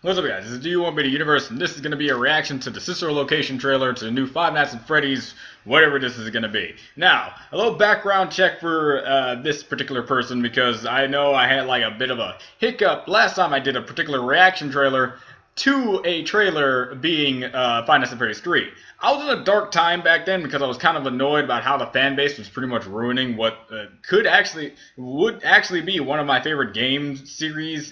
What's up, guys? This is Do You Want Me to Universe, and this is going to be a reaction to the Cicero location trailer to the new Five Nights at Freddy's, whatever this is going to be. Now, a little background check for this particular person, because I know I had like a bit of a hiccup last time I did a particular reaction trailer to a trailer being Five Nights at Freddy's 3. I was in a dark time back then because I was kind of annoyed about how the fan base was pretty much ruining what would actually be one of my favorite game series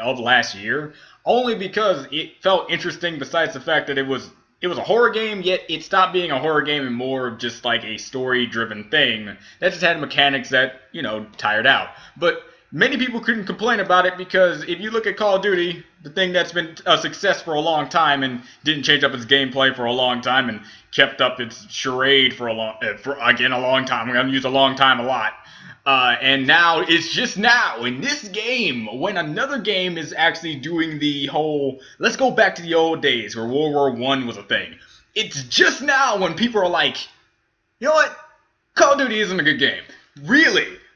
of last year. Only because it felt interesting, besides the fact that it was a horror game, yet it stopped being a horror game and more of just like a story-driven thing that just had mechanics that, you know, tired out. But many people couldn't complain about it because if you look at Call of Duty, the thing that's been a success for a long time and didn't change up its gameplay for a long time and kept up its charade for a long time. I'm going to use a long time a lot. And now, it's just now, in this game, when another game is actually doing the whole, let's go back to the old days where World War I was a thing. It's just now when people are like, you know what, Call of Duty isn't a good game.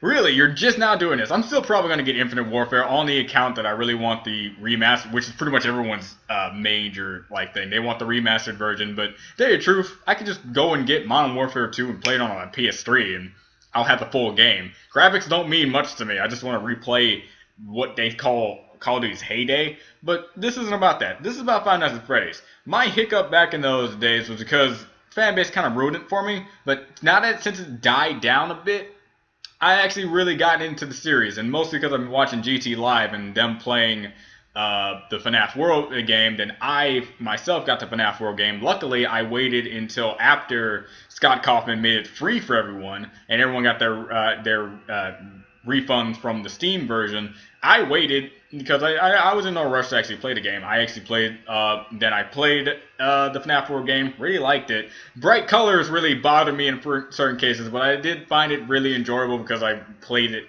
Really, you're just now doing this. I'm still probably going to get Infinite Warfare on the account that I really want the remastered, which is pretty much everyone's major thing. They want the remastered version, but to tell you the truth, I could just go and get Modern Warfare 2 and play it on my PS3 and I'll have the full game. Graphics don't mean much to me. I just want to replay what they call Call of Duty's heyday. But this isn't about that. This is about Five Nights at Freddy's. My hiccup back in those days was because fan base kind of ruined it for me. But now that since it died down a bit, I actually really got into the series. And mostly because I've been watching GT Live and them playing the FNaF World game, then I myself got the FNaF World game. Luckily, I waited until after Scott Kaufman made it free for everyone, and everyone got their refund from the Steam version. I waited because I was in no rush to actually play the game. I actually played, then I played the FNaF World game, really liked it. Bright colors really bothered me in certain cases, but I did find it really enjoyable because I played it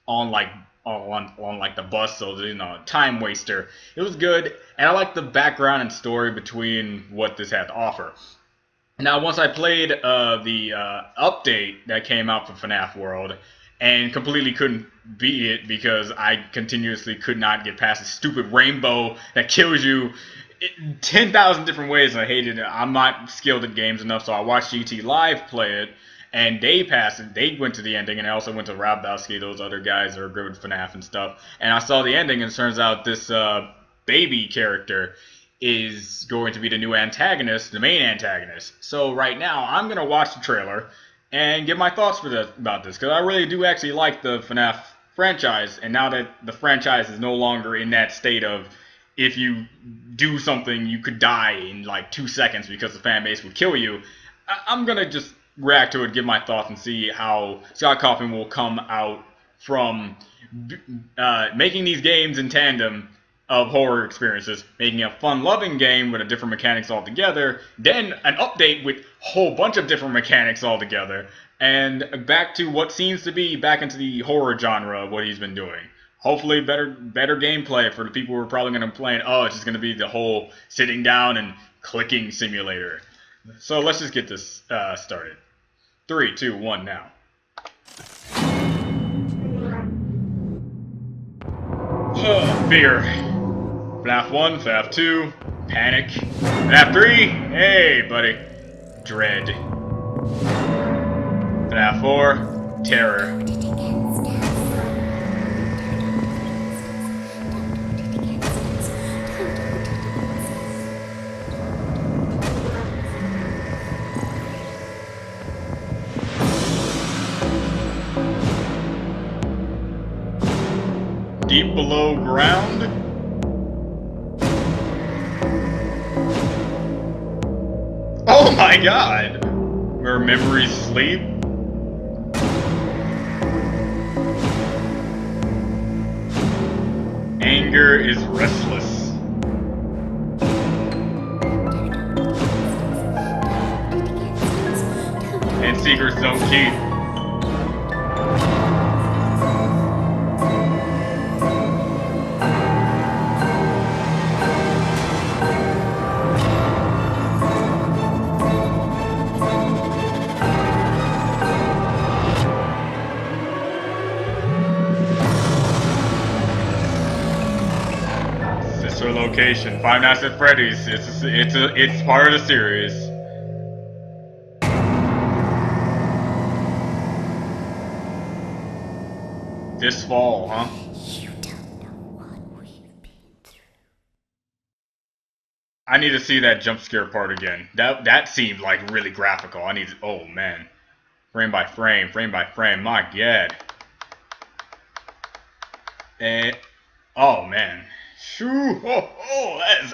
on the bus, so you know, time waster. It was good, and I liked the background and story between what this had to offer. Now, once I played the update that came out for FNaF World, and completely couldn't beat it because I continuously could not get past the stupid rainbow that kills you 10,000 different ways, and I hated it. I'm not skilled at games enough, so I watched GT Live play it, and they passed it. They went to the ending, and I also went to Rabdowski, those other guys that are good with FNaF and stuff. And I saw the ending, and it turns out this baby character is going to be the new antagonist, the main antagonist. So right now, I'm going to watch the trailer and give my thoughts about this, because I really do actually like the FNaF franchise. And now that the franchise is no longer in that state of, if you do something, you could die in like 2 seconds because the fan base would kill you, I'm going to just react to it, give my thoughts, and see how Scott Kaufman will come out from making these games in tandem of horror experiences, making a fun-loving game with a different mechanics altogether, then an update with a whole bunch of different mechanics altogether, and back to what seems to be back into the horror genre of what he's been doing. Hopefully better gameplay for the people who are probably going to complain, oh, it's just going to be the whole sitting down and clicking simulator. So let's just get this started. 3, 2, 1, now. Fear. FNaF 1, FNaF 2, Panic. FNaF 3, hey buddy, Dread. FNaF 4, Terror. Deep Below Ground. Oh my god! Where memories sleep. Anger is restless. And secrets don't keep. Sister Location, Five Nights at Freddy's. It's part of the series. This fall, huh? You don't know what we've been through. I need to see that jump scare part again. That seemed like really graphical. I need to, oh man. Frame by frame, my god. And oh man. Shoo, that is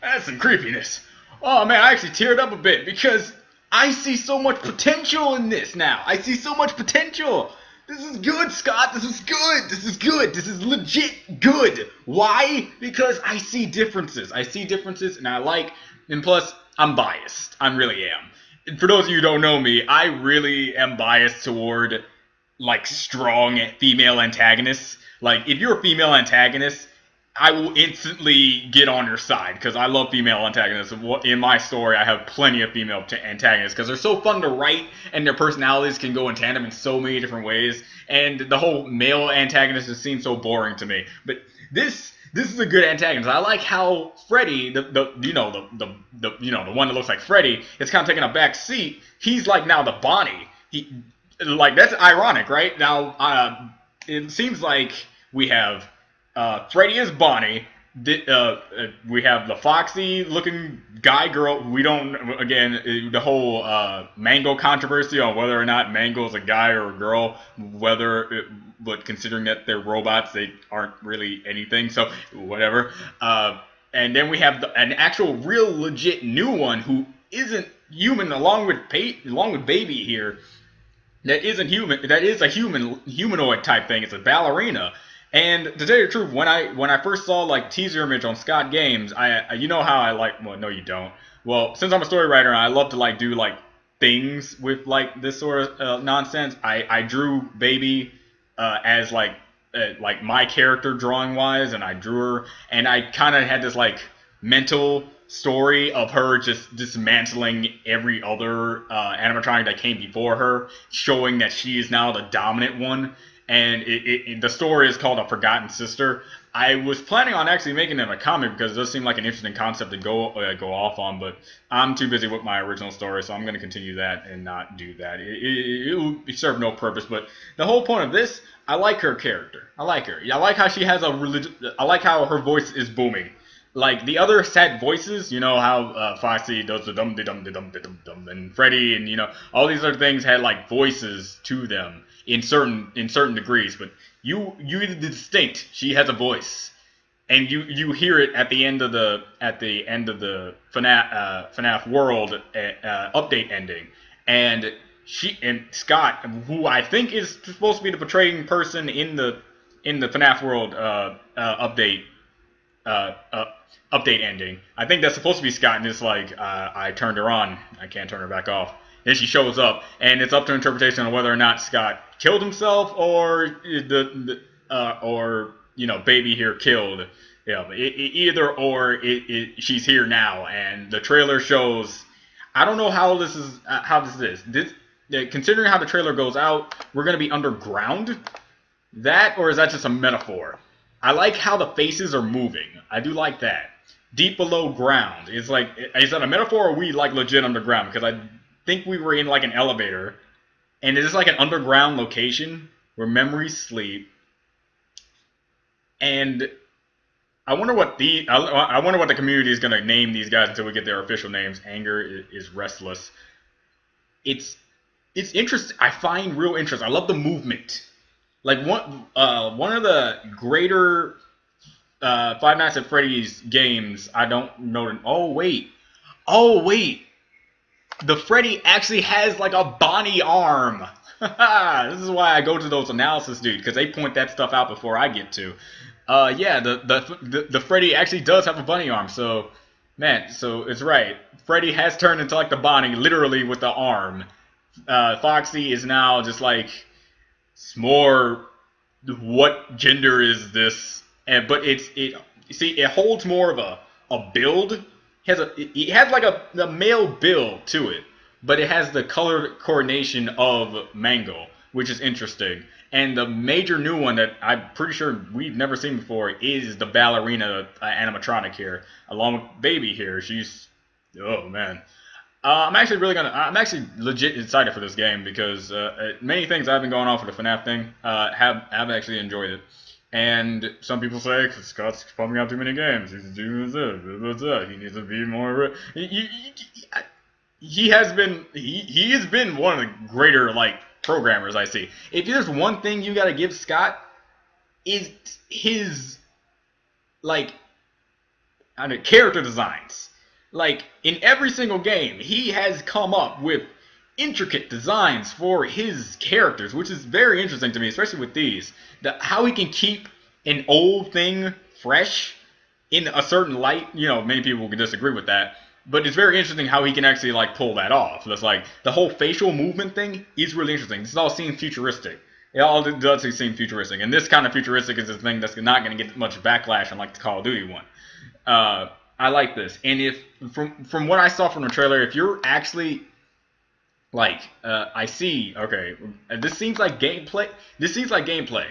that's some creepiness. Oh man, I actually teared up a bit because I see so much potential in this now. I see so much potential. This is good, Scott. This is good. This is good. This is legit good. Why? Because I see differences. And I like, and plus, I'm biased. I really am. And for those of you who don't know me, I really am biased toward, like, strong female antagonists. Like, if you're a female antagonist, I will instantly get on your side because I love female antagonists. In my story, I have plenty of female antagonists because they're so fun to write and their personalities can go in tandem in so many different ways. And the whole male antagonist just seems so boring to me. But this is a good antagonist. I like how Freddy, the one that looks like Freddy, is kind of taking a back seat. He's like now the Bonnie. That's ironic, right? Now it seems like we have. Freddy is Bonnie. We have the Foxy looking guy girl. We don't, again, the whole Mango controversy on whether or not Mango is a guy or a girl, but considering that they're robots, they aren't really anything, so whatever. And then we have an actual real legit new one who isn't human, along with Baby here. That isn't human. That is a humanoid type thing. It's a ballerina. And to tell you the truth, when I first saw like teaser image on Scott Games, you know how I like, well, no you don't. Well, since I'm a story writer and I love to like do like things with like this sort of nonsense, I drew Baby as like my character drawing wise, and I drew her, and I kind of had this like mental story of her just dismantling every other animatronic that came before her, showing that she is now the dominant one. And the story is called A Forgotten Sister. I was planning on actually making it a comic because it does seem like an interesting concept to go off on, but I'm too busy with my original story, so I'm going to continue that and not do that. It would serve no purpose, but the whole point of this, I like her character. I like her. I like how she has I like how her voice is booming. Like the other sad voices, you know how Foxy does the dum de dum de dum de dum dum, and Freddy, and you know all these other things had like voices to them in certain degrees. But you either distinct. She has a voice, and you hear it at the end of the FNaF world update ending, and Scott, who I think is supposed to be the portraying person in the FNaF world update. Update ending. I think that's supposed to be Scott, and it's like I turned her on. I can't turn her back off. Then she shows up, and it's up to interpretation on whether or not Scott killed himself or or Baby here killed. Either or. She's here now, and the trailer shows. I don't know how this is. Considering how the trailer goes out, we're gonna be underground. That, or is that just a metaphor? I like how the faces are moving. I do like that. Deep below ground. It's like, is that a metaphor or are we like legit underground? Because I think we were in like an elevator. And it's like an underground location where memories sleep. And I wonder what the community is going to name these guys until we get their official names. Anger is restless. It's interesting. I find real interest. I love the movement. Like one of the greater Five Nights at Freddy's games, I don't know. Oh wait, the Freddy actually has like a Bonnie arm. This is why I go to those analysis dudes, because they point that stuff out before I get to. Yeah, the Freddy actually does have a bunny arm. So, man, so it's right. Freddy has turned into like the Bonnie, literally with the arm. Foxy is now just like. It's more, what gender is this? But it holds more of a build. It has like a male build to it, but it has the color coordination of Mango. which is interesting. And the major new one that I'm pretty sure we've never seen before is the ballerina animatronic here, along with Baby here. She's, oh man. I'm actually legit excited for this game because many things I've been going on for the FNaF thing have actually enjoyed it. And some people say, because Scott's pumping out too many games, he's doing this, he needs to be more. He has been one of the greater like programmers I see. If there's one thing you gotta give Scott, is his like character designs. Like in every single game, he has come up with intricate designs for his characters, which is very interesting to me, especially with these. How he can keep an old thing fresh in a certain light. You know, many people can disagree with that, but it's very interesting how he can actually like pull that off. That's like the whole facial movement thing is really interesting. This all seems futuristic. It all does seem futuristic, and this kind of futuristic is a thing that's not going to get much backlash unlike the Call of Duty one. I like this, and if from what I saw from the trailer, if you're actually like, I see, okay, this seems like gameplay. This seems like gameplay.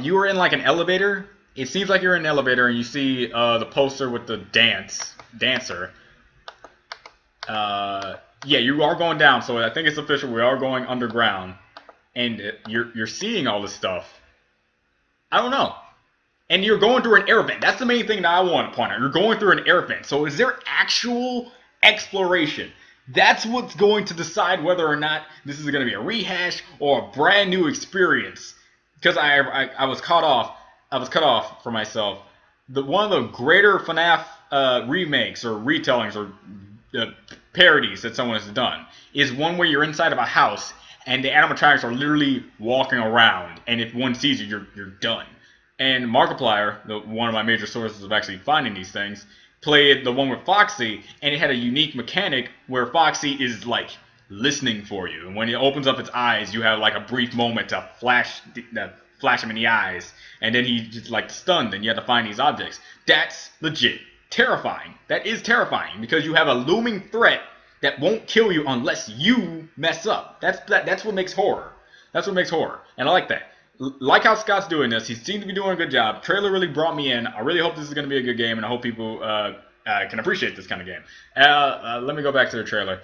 You are in like an elevator. It seems like you're in an elevator, and you see the poster with the dancer. Yeah, you are going down. So I think it's official. We are going underground, and you're seeing all this stuff. I don't know. And you're going through an air vent. That's the main thing that I want to point out. You're going through an air vent. So is there actual exploration? That's what's going to decide whether or not this is going to be a rehash or a brand new experience. Because I was cut off for myself. One of the greater FNaF remakes or retellings or parodies that someone has done is one where you're inside of a house and the animatronics are literally walking around, and if one sees you, you're done. And Markiplier, one of my major sources of actually finding these things, played the one with Foxy, and it had a unique mechanic where Foxy is like listening for you, and when it opens up its eyes, you have like a brief moment to flash him in the eyes, and then he's just like stunned, and you have to find these objects. That's legit terrifying. That is terrifying because you have a looming threat that won't kill you unless you mess up. That's what makes horror. That's what makes horror, and I like that. Like how Scott's doing this. He seems to be doing a good job. Trailer really brought me in. I really hope this is going to be a good game, and I hope people can appreciate this kind of game. Let me go back to the trailer.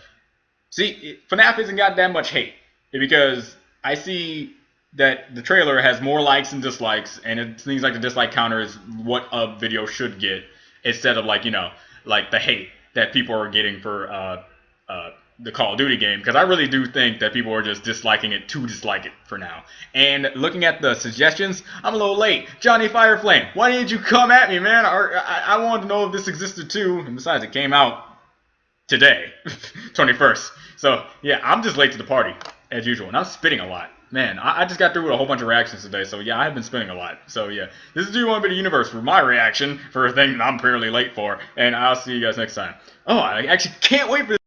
See, FNaF hasn't got that much hate because I see that the trailer has more likes and dislikes, and it seems like the dislike counter is what a video should get instead of like, you know, like the hate that people are getting for the Call of Duty game, because I really do think that people are just disliking it to dislike it for now. And looking at the suggestions, I'm a little late. Johnny Fireflame, why didn't you come at me, man? I wanted to know if this existed too, and besides, it came out today, 21st. So yeah, I'm just late to the party as usual, and I'm spitting a lot. Man, I just got through with a whole bunch of reactions today, so yeah, I've been spinning a lot. So yeah, this is Do You Want to Be the Universe for my reaction for a thing that I'm fairly late for, and I'll see you guys next time. Oh, I actually can't wait for this.